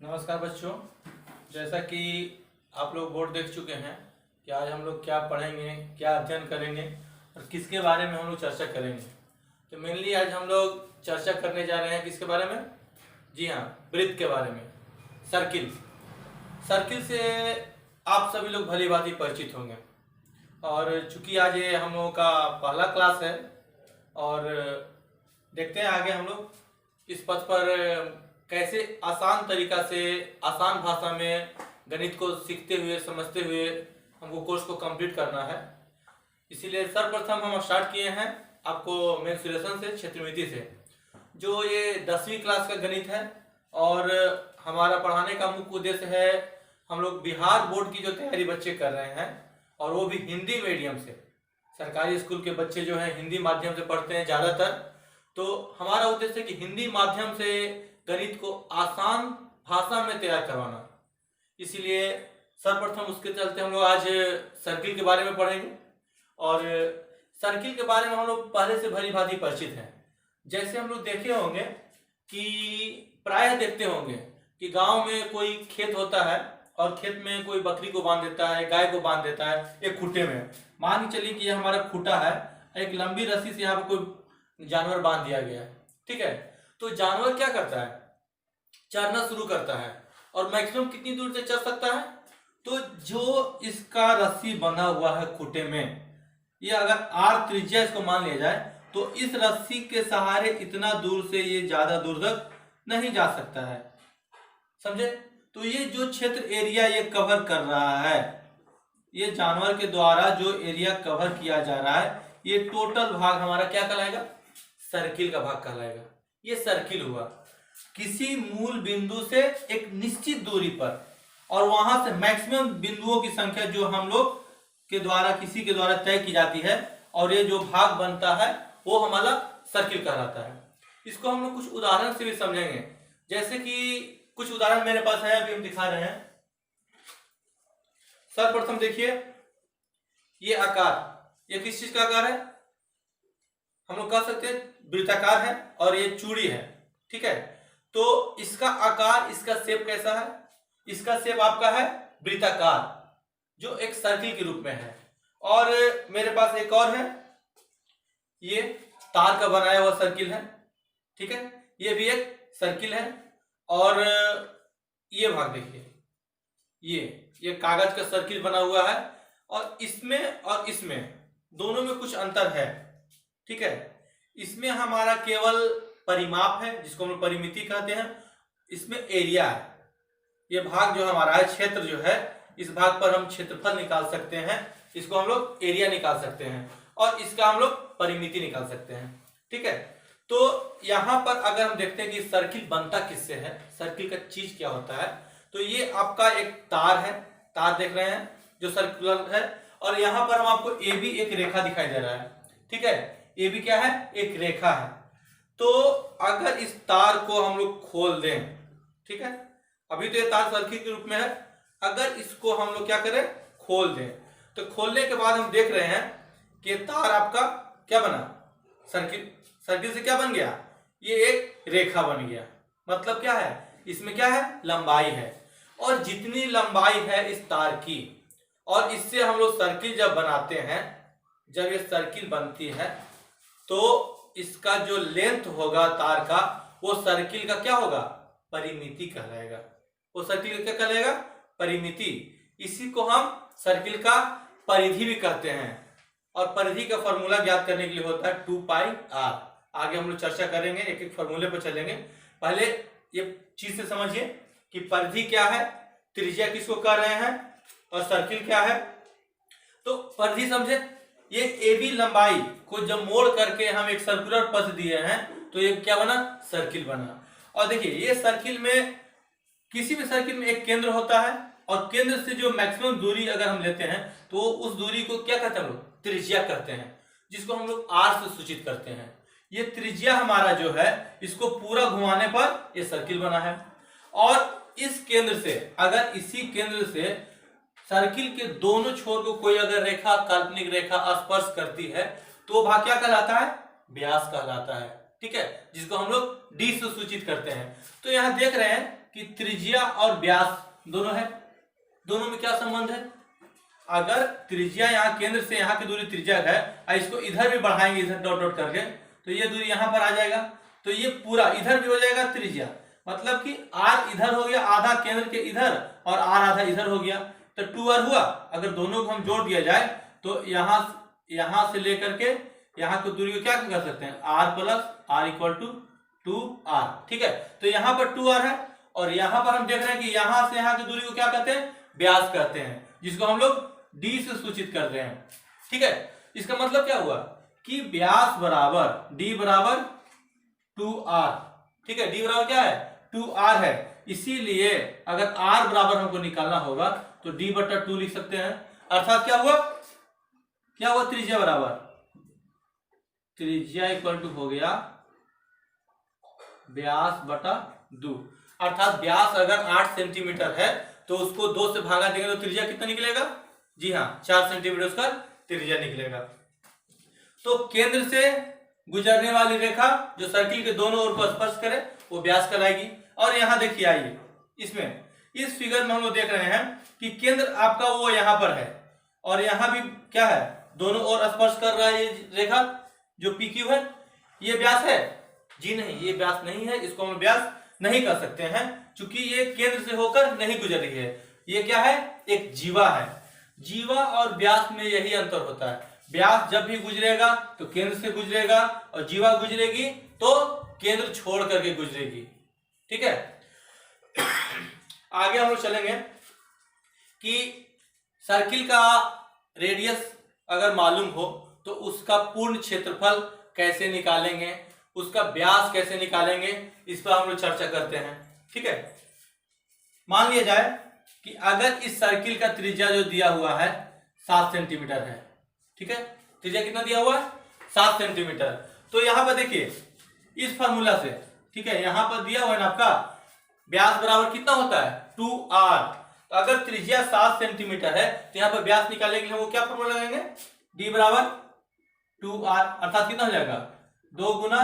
नमस्कार बच्चों। जैसा कि आप लोग बोर्ड देख चुके हैं कि आज हम लोग क्या पढ़ेंगे, क्या अध्ययन करेंगे और किसके बारे में हम लोग चर्चा करेंगे। तो मेनली आज हम लोग चर्चा करने जा रहे हैं किसके बारे में? जी हाँ, वृत्त के बारे में। सर्किल। सर्किल से आप सभी लोग भली भांति परिचित होंगे और चूंकि आज ये हम लोगों का पहला क्लास है और देखते हैं आगे हम लोग इस पथ पर कैसे आसान तरीका से आसान भाषा में गणित को सीखते हुए समझते हुए हमको कोर्स को कंप्लीट करना है। इसीलिए सर्वप्रथम हम स्टार्ट किए हैं आपको मेंसुरेशन से, क्षेत्रमिति से, जो ये 10वीं क्लास का गणित है और हमारा पढ़ाने का मुख्य उद्देश्य है हम लोग बिहार बोर्ड की जो तैयारी बच्चे कर रहे हैं और वो भी हिंदी मीडियम से। सरकारी स्कूल के बच्चे जो हैं हिंदी माध्यम से पढ़ते हैं ज़्यादातर, तो हमारा उद्देश्य है कि हिंदी माध्यम से गणित को आसान भाषा में तैयार करवाना। इसीलिए सर्वप्रथम उसके चलते हम लोग आज सर्किल के बारे में पढ़ेंगे और सर्किल के बारे में हम लोग पहले से भली भांति परिचित हैं। जैसे हम लोग देखे होंगे कि प्रायः देखते होंगे कि गांव में कोई खेत होता है और खेत में कोई बकरी को बांध देता है, गाय को बांध देता है एक खूंटे में। मान के चलिए कि यह हमारा खूंटा है, एक लंबी रस्सी से यहाँ पर कोई जानवर बांध दिया गया है, ठीक है। तो जानवर क्या करता है? चरना शुरू करता है और मैक्सिमम कितनी दूर से चर सकता है? तो जो इसका रस्सी बंधा हुआ है खूंटे में, ये अगर आर त्रिज्या इसको मान लिया जाए तो इस रस्सी के सहारे इतना दूर से ये ज्यादा दूर तक नहीं जा सकता है, समझे। तो ये जो क्षेत्र एरिया ये कवर कर रहा है, ये जानवर के द्वारा जो एरिया कवर किया जा रहा है, ये टोटल भाग हमारा क्या कहलाएगा? सर्किल का भाग कहलाएगा। ये सर्किल हुआ किसी मूल बिंदु से एक निश्चित दूरी पर और वहां से मैक्सिमम बिंदुओं की संख्या जो हम लोग के द्वारा किसी के द्वारा तय की जाती है और ये जो भाग बनता है वो हमारा सर्किल कहलाता है। इसको हम लोग कुछ उदाहरण से भी समझेंगे। जैसे कि कुछ उदाहरण मेरे पास है, अभी हम दिखा रहे हैं। सर्वप्रथम देखिए, ये आकार, ये किस चीज का आकार है? हम लोग कह सकते हैं वृत्ताकार है और ये चूड़ी है, ठीक है। तो इसका आकार, इसका शेप कैसा है? इसका शेप आपका है वृत्ताकार, जो एक सर्किल के रूप में है। और मेरे पास एक और है, ये तार का बनाया हुआ सर्किल है, ठीक है। ये भी एक सर्किल है। और ये भाग देखिए, ये कागज का सर्किल बना हुआ है और इसमें दोनों में कुछ अंतर है, ठीक है। इसमें हमारा केवल परिमाप है जिसको हम लोग परिमिति कहते हैं, इसमें एरिया है। ये भाग जो हमारा है, क्षेत्र जो है, इस भाग पर हम क्षेत्रफल निकाल सकते हैं, इसको हम लोग एरिया निकाल सकते हैं और इसका हम लोग परिमिति निकाल सकते हैं, ठीक है। तो यहां पर अगर हम देखते हैं कि सर्किल बनता किससे है, सर्किल का चीज क्या होता है, तो ये आपका एक तार है, तार देख रहे हैं जो सर्कुलर है, और यहां पर हम आपको ए बी एक रेखा दिखाई दे रहा है, ठीक है। ए बी क्या है? एक रेखा है। तो अगर इस तार को हम लोग खोल दें, ठीक है, अभी तो ये तार सर्किल के रूप में है, अगर इसको हम लोग क्या करें? खोल दें, तो खोलने के बाद हम देख रहे हैं कि तार आपका क्या बना? सर्किल से क्या बन गया? ये एक रेखा बन गया। मतलब क्या है? इसमें क्या है? लंबाई है। और जितनी लंबाई है इस तार की, और इससे हम लोग सर्किल जब बनाते हैं, जब ये सर्किल बनती है तो इसका जो लेंथ होगा तार का, वो सर्किल का क्या होगा? परिमिति कहलाएगा। वो सर्किल का क्या कहलाएगा? परिमिति। इसी को हम सर्किल का परिधि भी कहते हैं और परिधि का फॉर्मूला ज्ञात करने के लिए होता है 2πr। आगे हम लोग चर्चा करेंगे, एक एक फॉर्मूले पर चलेंगे। पहले ये चीज से समझिए कि परिधि क्या है, त्रिज्या किसको कह रहे हैं और सर्किल क्या है। तो परिधि समझे, ये ए बी लंबाई को जब मोड़ करके हम एक सर्कुलर पथ दिए हैं तो ये क्या बना? सर्किल बना। और देखिए, ये सर्किल में, किसी भी सर्किल में एक केंद्र होता है और केंद्र से जो मैक्सिमम दूरी अगर हम लेते हैं तो उस दूरी को क्या कहते हैं हम लोग? त्रिज्या कहते हैं, जिसको हम लोग आर से सूचित करते हैं। ये त्रिज्या हमारा जो है, इसको पूरा घुमाने पर ये सर्किल बना है। और इस केंद्र से, अगर इसी केंद्र से सर्किल के दोनों छोर को कोई अगर रेखा, काल्पनिक रेखा स्पर्श करती है तो भाग क्या कहलाता है? व्यास कहलाता है। ठीक है, जिसको हम लोग डी से सूचित करते हैं। तो यहाँ देख रहे हैं कि त्रिज्या और व्यास दोनों है, दोनों में क्या संबंध है? अगर त्रिज्या यहाँ केंद्र से यहाँ की दूरी त्रिज्या है, इसको इधर भी बढ़ाएंगे इधर डॉट डॉट करके, तो ये दूरी यहाँ पर आ जाएगा, तो ये पूरा इधर भी हो जाएगा त्रिज्या, मतलब कि r इधर हो गया आधा केंद्र के इधर और r आधा इधर हो गया, तो 2r हुआ। अगर दोनों को हम जोड़ दिया जाए तो यहाँ से लेकर के यहाँ की दूरी को क्या कर सकते हैं, r plus r equal to 2r, ठीक है। तो यहाँ पर 2r है और यहाँ पर हम देख रहे हैं कि यहाँ से यहाँ की दूरी को क्या कहते हैं, व्यास कहते हैं, जिसको हम लोग d से सूचित कर रहे हैं, ठीक है। इसका मतलब क्या हुआ कि व्यास बराबर d बराबर 2r, ठीक है, d बराबर क्या है 2r है, इसीलिए अगर r बराबर हमको निकालना होगा तो d बटा 2 लिख सकते हैं। अर्थात क्या हुआ त्रिज्या बराबर, त्रिज्या इक्वल टू हो गया व्यास बटा 2, अर्थात व्यास अगर 8 सेंटीमीटर है तो उसको 2 से भागा देंगे तो त्रिज्या कितना निकलेगा, जी हाँ 4 सेंटीमीटर उसका त्रिज्या निकलेगा। तो केंद्र से गुजरने वाली रेखा जो सर्किल के दोनों ओर को स्पर्श करे वो व्यास कहलाएगी। और यहाँ देखिए, आइए इसमें इस फिगर में हम लोग देख रहे हैं कि केंद्र आपका वो यहाँ पर है और यहाँ भी क्या है, दोनों ओर स्पर्श कर रहा है ये रेखा जो PQ है, ये व्यास है, जी नहीं ये व्यास नहीं है, इसको हम व्यास नहीं कर सकते हैं क्योंकि ये केंद्र से होकर नहीं गुजर रही है। ये क्या है, एक जीवा है। जीवा और व्यास में यही अंतर होता है, व्यास जब भी गुजरेगा तो केंद्र से गुजरेगा और जीवा गुजरेगी तो केंद्र छोड़ करके गुजरेगी, ठीक है। आगे हम लोग चलेंगे कि सर्किल का रेडियस अगर मालूम हो तो उसका पूर्ण क्षेत्रफल कैसे निकालेंगे, उसका व्यास कैसे निकालेंगे, इस पर हम लोग चर्चा करते हैं, ठीक है। मान लिया जाए कि अगर इस सर्किल का त्रिज्या जो दिया हुआ है 7 सेंटीमीटर है, ठीक है, त्रिज्या कितना दिया हुआ है 7 सेंटीमीटर। तो यहाँ पर देखिए इस फार्मूला से, ठीक है, यहाँ पर दिया हुआ है ना आपका व्यास बराबर कितना होता है 2r। तो अगर त्रिज्या 7 सेंटीमीटर है तो यहाँ पर व्यास निकालने के लिए वो क्या फार्मूला लगाएंगे, d बराबर 2r, अर्थात कितना हो जाएगा 2 गुना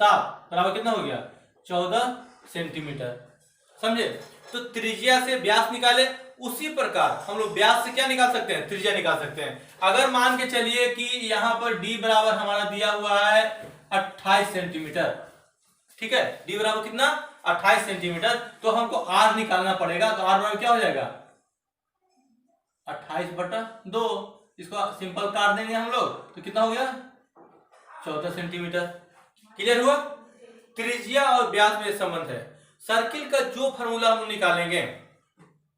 7 बराबर कितना हो गया 14 सेंटीमीटर, समझे। तो त्रिज्या से व्यास निकाले, उसी प्रकार हम लोग व्यास से क्या निकाल सकते हैं, त्रिज्या निकाल सकते हैं। अगर मान के चलिए कि यहाँ पर d बराबर हमारा दिया हुआ है 28 सेंटीमीटर, ठीक है, d बराबर कितना 28 सेंटीमीटर, तो हमको r निकालना पड़ेगा। तो r बराबर क्या हो जाएगा 28 बटा 2, इसको सिंपल काट देंगे हम लोग तो कितना हो गया 14 सेंटीमीटर। क्लियर हुआ। त्रिज्या और व्यास में संबंध है। सर्किल का जो फार्मूला हम निकालेंगे,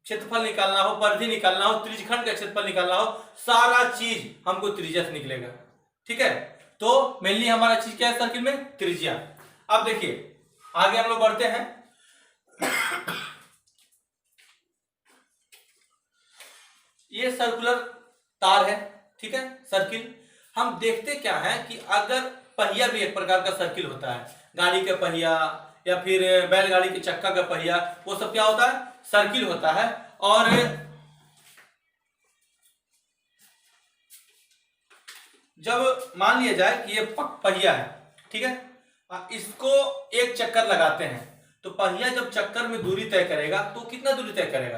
क्षेत्रफल निकालना हो, परिधि निकालना हो, त्रिज्यखंड का क्षेत्रफल निकालना हो, सारा चीज हमको त्रिज्या से निकलेगा, ठीक है। तो मेनली हमारा चीज क्या है सर्किल में, त्रिज्या। अब देखिए आगे हम लोग बढ़ते हैं। ये सर्कुलर तार है, ठीक है, सर्किल। हम देखते क्या है कि अगर पहिया भी एक प्रकार का सर्किल होता है, गाड़ी का पहिया या फिर बैलगाड़ी के चक्का का पहिया, वो सब क्या होता है सर्किल होता है। और जब मान लिया जाए कि ये पहिया है, ठीक है, इसको एक चक्कर लगाते हैं तो पहिया जब चक्कर में दूरी तय करेगा तो कितना दूरी तय करेगा,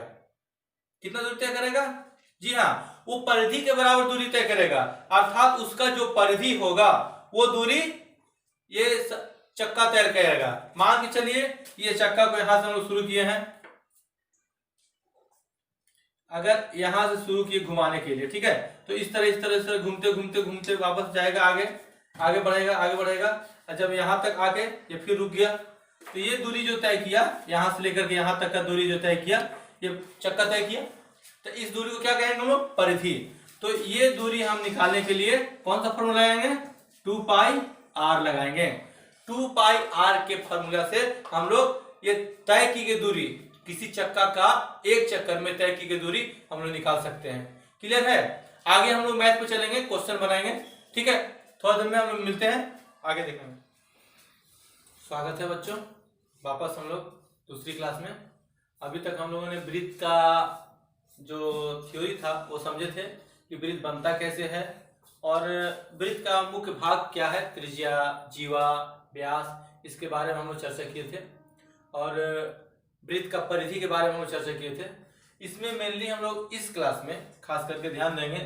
कितना दूरी तय करेगा, जी हाँ वो परिधि के बराबर दूरी तय करेगा। अर्थात उसका जो परिधि होगा वो दूरी ये चक्का तय करेगा। मान के चलिए ये चक्का को यहां से हम लोग शुरू किए हैं, अगर यहां से शुरू किए घुमाने के लिए, ठीक है, तो इस तरह से घूमते घूमते घूमते वापस जाएगा, आगे बढ़ेगा, आगे बढ़ेगा, और जब यहां तक आके ये फिर रुक गया, तो ये दूरी जो तय किया यहां से लेकर के यहां तक का दूरी जो तय किया ये चक्का तय किया, तो इस दूरी को क्या कहेंगे हम लोग, परिधि। तो ये दूरी हम निकालने के लिए कौन सा फॉर्मूला लगाएंगे, 2 पाई r लगाएंगे। 2 पाई r के फॉर्मूला से हम लोग ये तय की गई दूरी, किसी चक्का का एक चक्कर में तय की गई दूरी हम लोग निकाल सकते हैं। क्लियर है। आगे हम लोग मैथ पे चलेंगे, क्वेश्चन बनाएंगे, ठीक है। थोड़ा देर में हम लोग मिलते हैं, आगे देखेंगे। स्वागत है बच्चों, वापस हम लोग दूसरी क्लास में। अभी तक हम लोगों ने वृत्त का जो थ्योरी था वो समझे थे कि वृत्त बनता कैसे है और वृत्त का मुख्य भाग क्या है, त्रिज्या, जीवा, व्यास, इसके बारे में हम लोग चर्चा किए थे, और वृत्त का परिधि के बारे में हम लोग चर्चा किए थे। इसमें मेनली हम लोग इस क्लास में खास करके ध्यान देंगे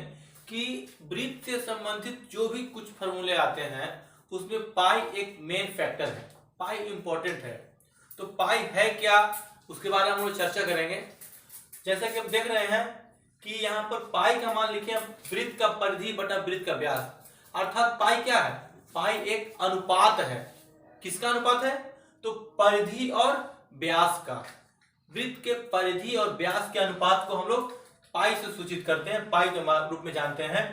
कि वृत्त से संबंधित जो भी कुछ फॉर्मूले आते हैं उसमें पाई एक मेन फैक्टर है, पाई इंपॉर्टेंट है। तो पाई है क्या, उसके बारे में हम लोग चर्चा करेंगे। जैसा कि हम देख रहे हैं कि यहाँ पर पाई का मान लिखे हम वृत्त का परिधि बटा वृत्त का व्यास, अर्थात पाई क्या है, पाई एक अनुपात है। किसका अनुपात है, तो परिधि और व्यास का। वृत्त के परिधि और व्यास के अनुपात को हम लोग पाई से सूचित करते हैं, पाई के रूप में जानते हैं।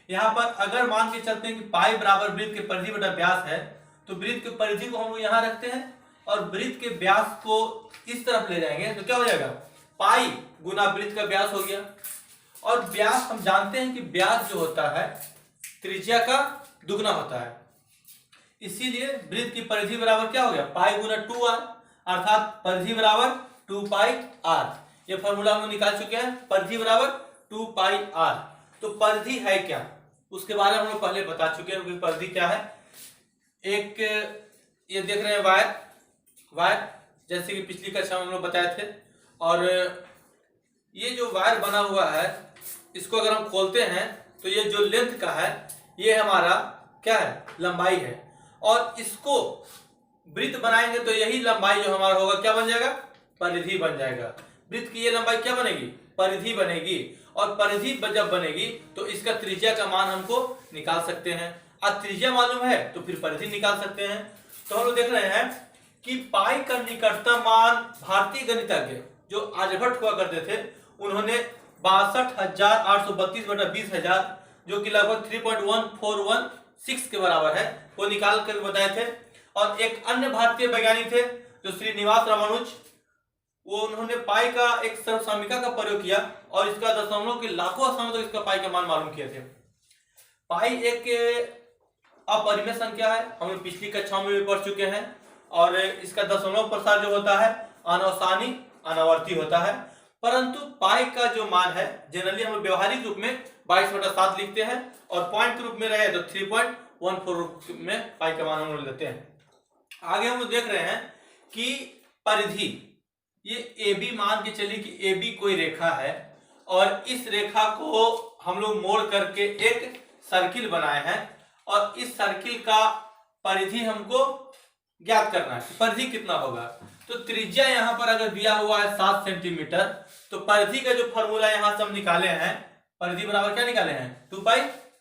यहाँ पर अगर मान के चलते हैं कि पाई बराबर वृत्त के परिधि बटा व्यास है, तो वृत्त के परिधि को हम लोग यहाँ रखते हैं और वृत्त के व्यास को इस तरफ ले जाएंगे, तो क्या हो जाएगा, पाई गुना वृत्त का व्यास हो गया। और व्यास हम जानते हैं कि व्यास जो होता है त्रिज्या का दुगना होता है, इसीलिए वृत्त की परिधि बराबर क्या हो गया, पाई गुना 2r, अर्थात परिधि बराबर 2 पाई r। ये फॉर्मूला हम निकाल चुके हैं, परिधि बराबर 2 पाई r। तो परिधि है क्या, उसके बारे में हम लोग पहले बता चुके हैं कि परिधि क्या है। एक ये देख रहे हैं वायर, जैसे कि पिछली कक्षा में हम लोग बताए थे, और ये जो वायर बना हुआ है इसको अगर हम खोलते हैं तो ये जो लेंथ का है ये हमारा क्या है, लंबाई है, और इसको वृत्त बनाएंगे तो यही लंबाई जो हमारा होगा क्या बन जाएगा, परिधि बन जाएगा। वृत्त की ये लंबाई क्या बनेगी, परिधि बनेगी, और परिधि जब बनेगी तो इसका त्रिज्या का मान हमको निकाल सकते हैं। अब त्रिज्या मालूम है तो फिर परिधि निकाल सकते हैं। तो हम लोग देख रहे हैं कि पाई का निकटतम मान भारतीय गणितज्ञ जो आर्यभट्ट हुआ करते थे, उन्होंने 62,832 बटा 20,000 जो कि लगभग 3.1416 के बराबर है वो निकाल कर बताए थे। और एक अन्य भारतीय वैज्ञानिक थे जो श्रीनिवास रामानुज, वो उन्होंने पाई का एक सर्वसामिका का प्रयोग किया और इसका दशमलव के लाखों स्थानों तक इसका पाई का मान मालूम किए थे। पाई एक अपरिमेय संख्या है, हम लोग पिछली कक्षाओं में भी पढ़ चुके हैं, और इसका दशमलव प्रसार जो होता है अनवसानी अनावर्ती होता है। परंतु पाई का जो मान है जनरली हम व्यवहारिक रूप में 22/7 लिखते हैं, और पॉइंट के रूप में रहे तो 3.14 में पाई का मान हम लोग लेते हैं। आगे हम लोग देख रहे हैं कि परिधि, ये ए बी मान के चलिए कि ए बी कोई रेखा है, और इस रेखा को हम लोग मोड़ करके एक सर्किल बनाए हैं, और इस सर्किल का परिधि हमको ज्ञात करना है, परिधि कितना होगा। तो त्रिज्या यहाँ पर अगर दिया हुआ है 7 सेंटीमीटर, तो परिधि का जो फॉर्मूला यहाँ से हम निकाले हैं, परिधि बराबर क्या निकाले हैं, 2 पाई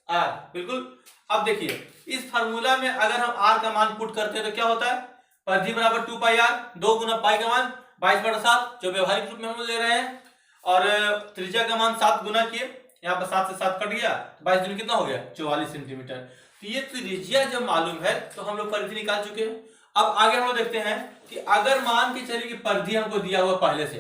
r। बिल्कुल। अब देखिए इस फार्मूला में अगर हम r का मान पुट करते हैं तो क्या होता है, परिधि बराबर 2 पाई r, 2 गुना पाई का मान 22/7 जो व्यवहारिक रूप में हम ले रहे हैं, और त्रिज्या का मान 7 गुना किए, यहाँ पर 7 से 7 कट गया, 22 दूनी कितना हो गया, 44 सेंटीमीटर। तो ये त्रिज्या जब मालूम है तो हम लोग परिधि निकाल चुके हैं। अब आगे हम लोग देखते हैं कि अगर मान के चलिए कि परिधि हमको दिया हुआ, पहले से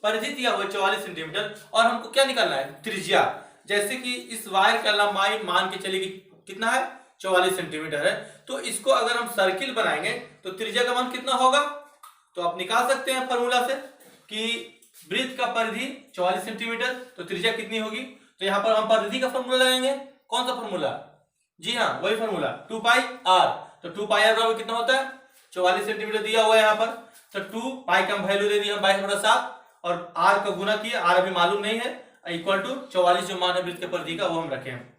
परिधि दिया हुआ 44 सेंटीमीटर, और हमको क्या निकालना है, त्रिज्या। जैसे कि इस वायर का लंबाई मान के चलिए कि कितना है, 44 सेंटीमीटर है, तो इसको अगर हम सर्किल बनाएंगे तो त्रिज्या का मान कितना होगा, तो आप निकाल सकते हैं फॉर्मूला से कि वृत्त का परिधि 44 सेंटीमीटर, तो त्रिज्या कितनी होगी। तो यहाँ पर हम परिधि का फॉर्मूला लगाएंगे, कौन सा फॉर्मूला, जी हाँ वही फॉर्मूला 2 पाई r। तो 2 पाई r बराबर कितना होता है, 44 सेंटीमीटर दिया हुआ है यहाँ पर, तो 2 पाई का वैल्यू दे दिया 22/7, और r का गुना किया, r अभी मालूम नहीं है, इक्वल टू 44 जो मान है वृत्त के परिधि का वो हम रखे हैं।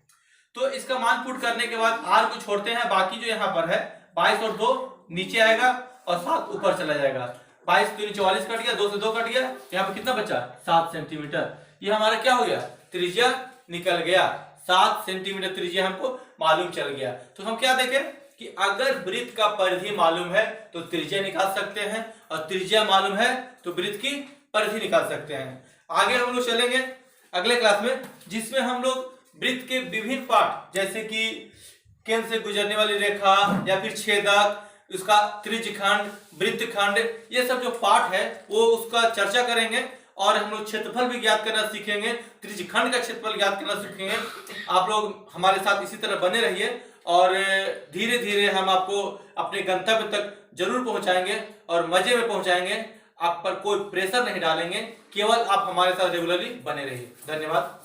तो इसका मान पुट करने के बाद r को छोड़ते हैं, बाकी जो यहाँ पर है 22 और 2 नीचे आएगा और 7 ऊपर चला जाएगा, 22 दूनी 44 कट गया, 2 से 2 कट गया, यहाँ पे कितना बचा, 7 सेंटीमीटर। ये हमारा क्या हो गया, त्रिज्या निकल गया, 7 सेंटीमीटर त्रिज्या हमको मालूम चल गया। तो हम क्या देखें कि अगर वृत्त का परिधि मालूम है तो त्रिज्या निकाल सकते हैं, और त्रिज्या मालूम है तो वृत्त की परिधि निकाल सकते हैं। आगे हम लोग चलेंगे अगले क्लास में, जिसमें हम लोग वृत्त के विभिन्न पार्ट, जैसे कि केंद्र से गुजरने वाली रेखा या फिर छेदक, उसका त्रिज्यखंड, वृत्तखंड, ये सब जो पार्ट है वो उसका चर्चा करेंगे, और हम लोग क्षेत्रफल भी ज्ञात करना सीखेंगे, त्रिज्यखंड का क्षेत्रफल ज्ञात करना सीखेंगे। आप लोग हमारे साथ इसी तरह बने रहिए, और धीरे धीरे हम आपको अपने गंतव्य तक जरूर पहुंचाएंगे और मजे में पहुंचाएंगे। आप पर कोई प्रेशर नहीं डालेंगे, केवल आप हमारे साथ रेगुलरली बने रहिए। धन्यवाद।